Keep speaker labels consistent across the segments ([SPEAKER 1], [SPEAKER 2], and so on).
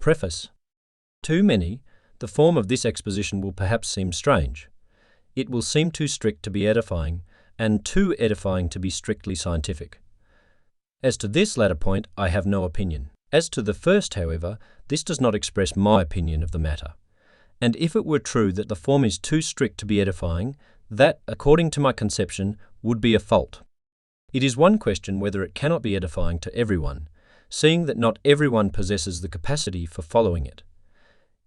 [SPEAKER 1] Preface. To many, the form of this exposition will perhaps seem strange. It will seem too strict to be edifying, and too edifying to be strictly scientific. As to this latter point, I have no opinion. As to the first, however, this does not express my opinion of the matter. And if it were true that the form is too strict to be edifying, that, according to my conception, would be a fault. It is one question whether it cannot be edifying to everyone, seeing that not everyone possesses the capacity for following it.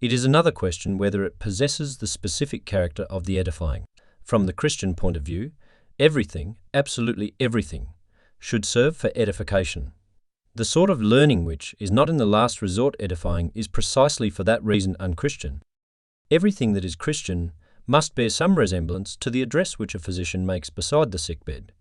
[SPEAKER 1] It is another question whether it possesses the specific character of the edifying. From the Christian point of view, everything, absolutely everything, should serve for edification. The sort of learning which is not in the last resort edifying is precisely for that reason unchristian. Everything that is Christian must bear some resemblance to the address which a physician makes beside the sickbed.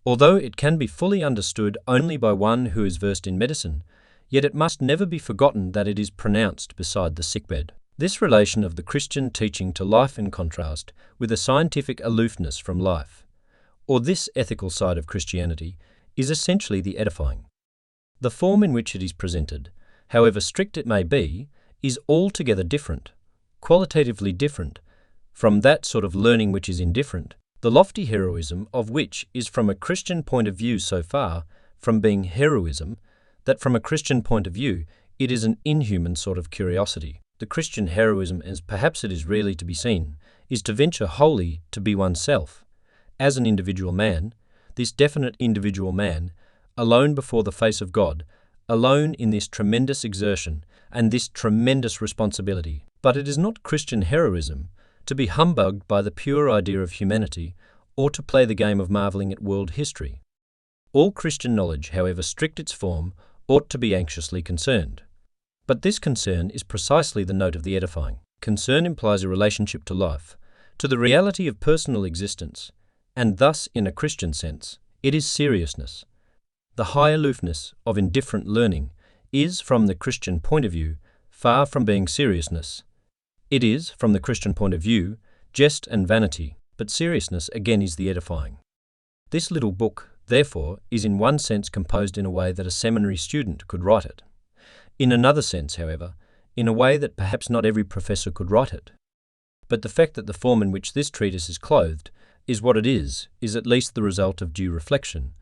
[SPEAKER 1] Although it can be fully understood only by one who is versed in medicine, yet it must never be forgotten that it is pronounced beside the sickbed. This relation of the Christian teaching to life in contrast with a scientific aloofness from life, or this ethical side of Christianity, is essentially the edifying. The form in which it is presented, however strict it may be, is altogether different, qualitatively different, from that sort of learning which is indifferent, the lofty heroism of which is from a Christian point of view so far from being heroism that from a Christian point of view it is an inhuman sort of curiosity. The Christian heroism, as perhaps it is rarely to be seen, is to venture wholly to be oneself, as an individual man, this definite individual man, alone before the face of God, alone in this tremendous exertion and this tremendous responsibility. But it is not Christian heroism to be humbugged by the pure idea of humanity or to play the game of marvelling at world history. All Christian knowledge, however strict its form, ought to be anxiously concerned. But this concern is precisely the note of the edifying. Concern implies a relationship to life, to the reality of personal existence, and thus, in a Christian sense, it is seriousness. The high aloofness of indifferent learning is, from the Christian point of view, far from being seriousness. It is, from the Christian point of view, jest and vanity, but seriousness again is the edifying. This little book, therefore, is in one sense composed in a way that a seminary student could write it. In another sense, however, in a way that perhaps not every professor could write it. But the fact that the form in which this treatise is clothed is what it is at least the result of due reflection,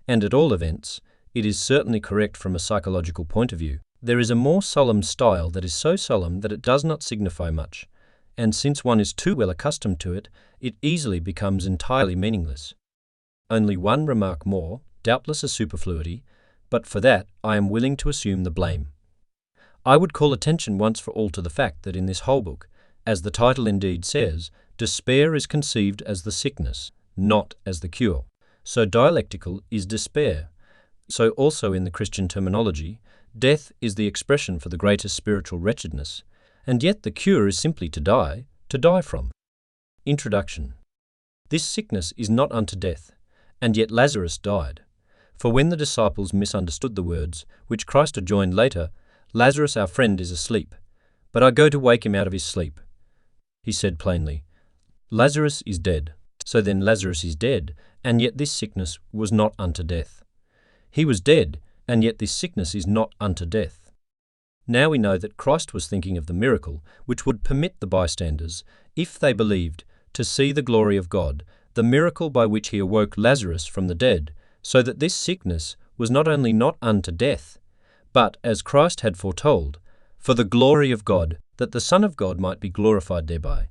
[SPEAKER 1] and at all events, it is certainly correct from a psychological point of view. There is a more solemn style that is so solemn that it does not signify much, and since one is too well accustomed to it, it easily becomes entirely meaningless. Only one remark more, doubtless a superfluity, but for that I am willing to assume the blame. I would call attention once for all to the fact that in this whole book, as the title indeed says, despair is conceived as the sickness, not as the cure. So dialectical is despair. So also in the Christian terminology, death is the expression for the greatest spiritual wretchedness, and yet the cure is simply to die from. Introduction. This sickness is not unto death, and yet Lazarus died. For when the disciples misunderstood the words, which Christ adjoined later, Lazarus our friend is asleep, but I go to wake him out of his sleep. He said plainly, Lazarus is dead. So then Lazarus is dead, and yet this sickness was not unto death. He was dead, and yet this sickness is not unto death. Now we know that Christ was thinking of the miracle which would permit the bystanders, if they believed, to see the glory of God, the miracle by which he awoke Lazarus from the dead, so that this sickness was not only not unto death, but, as Christ had foretold, for the glory of God, that the Son of God might be glorified thereby.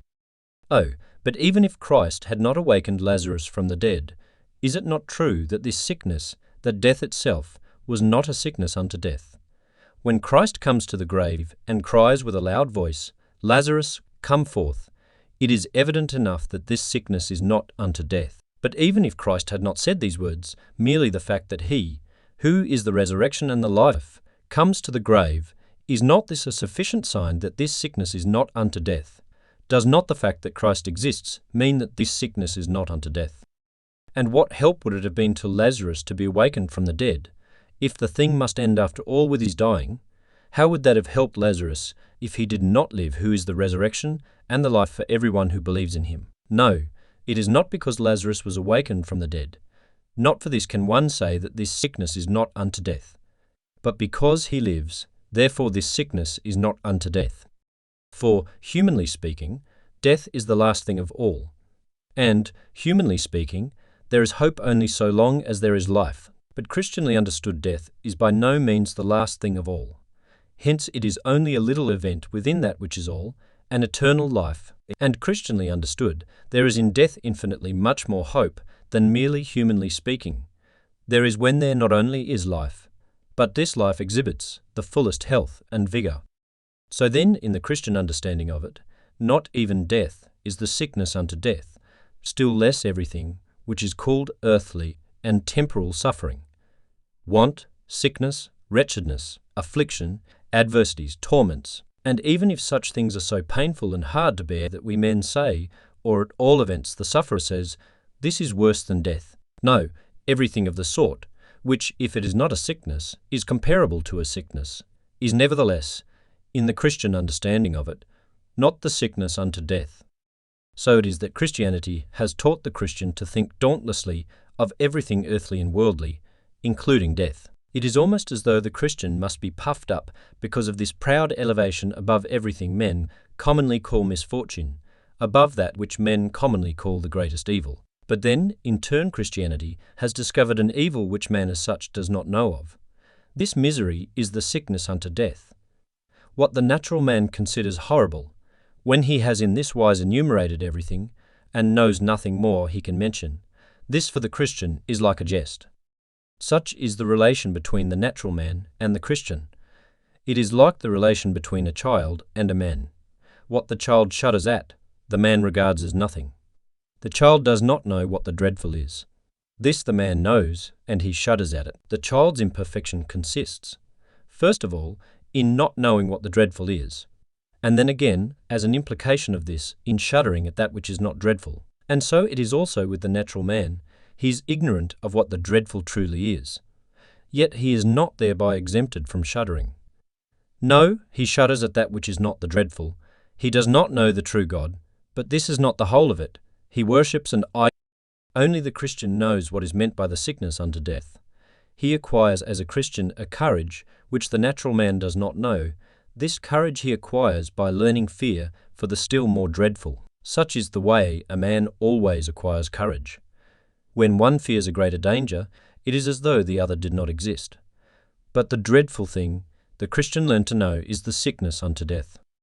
[SPEAKER 1] Oh, but even if Christ had not awakened Lazarus from the dead, is it not true that this sickness, that death itself, was not a sickness unto death? When Christ comes to the grave and cries with a loud voice, Lazarus, come forth, it is evident enough that this sickness is not unto death. But even if Christ had not said these words, merely the fact that he, who is the resurrection and the life, comes to the grave, is not this a sufficient sign that this sickness is not unto death? Does not the fact that Christ exists mean that this sickness is not unto death? And what help would it have been to Lazarus to be awakened from the dead? If the thing must end after all with his dying, how would that have helped Lazarus if he did not live, who is the resurrection and the life for everyone who believes in him? No, it is not because Lazarus was awakened from the dead. Not for this can one say that this sickness is not unto death. But because he lives, Therefore this sickness is not unto death. For, humanly speaking, death is the last thing of all. And, humanly speaking, there is hope only so long as there is life. But Christianly understood death is by no means the last thing of all. Hence it is only a little event within that which is all, an eternal life. And Christianly understood, there is in death infinitely much more hope than merely humanly speaking. There is when there not only is life, but this life exhibits the fullest health and vigour. So then, in the Christian understanding of it, not even death is the sickness unto death, still less everything which is called earthly and temporal suffering. Want, sickness, wretchedness, affliction, adversities, torments, and even if such things are so painful and hard to bear that we men say, or at all events the sufferer says, this is worse than death. No, everything of the sort, which, if it is not a sickness, is comparable to a sickness, is nevertheless, in the Christian understanding of it, not the sickness unto death. So it is that Christianity has taught the Christian to think dauntlessly of everything earthly and worldly, including death. It is almost as though the Christian must be puffed up because of this proud elevation above everything men commonly call misfortune, above that which men commonly call the greatest evil. But then, in turn, Christianity has discovered an evil which man as such does not know of. This misery is the sickness unto death. What the natural man considers horrible, when he has in this wise enumerated everything, and knows nothing more he can mention, this for the Christian is like a jest. Such is the relation between the natural man and the Christian. It is like the relation between a child and a man. What the child shudders at, the man regards as nothing. The child does not know what the dreadful is. This the man knows, and he shudders at it. The child's imperfection consists, first of all, in not knowing what the dreadful is, and then again, as an implication of this, in shuddering at that which is not dreadful. And so it is also with the natural man. He is ignorant of what the dreadful truly is. Yet he is not thereby exempted from shuddering. No, he shudders at that which is not the dreadful. He does not know the true God, but this is not the whole of it. He worships an idol. Only the Christian knows what is meant by the sickness unto death. He acquires as a Christian a courage which the natural man does not know. This courage he acquires by learning fear for the still more dreadful. Such is the way a man always acquires courage. When one fears a greater danger, it is as though the other did not exist. But the dreadful thing the Christian learned to know is the sickness unto death.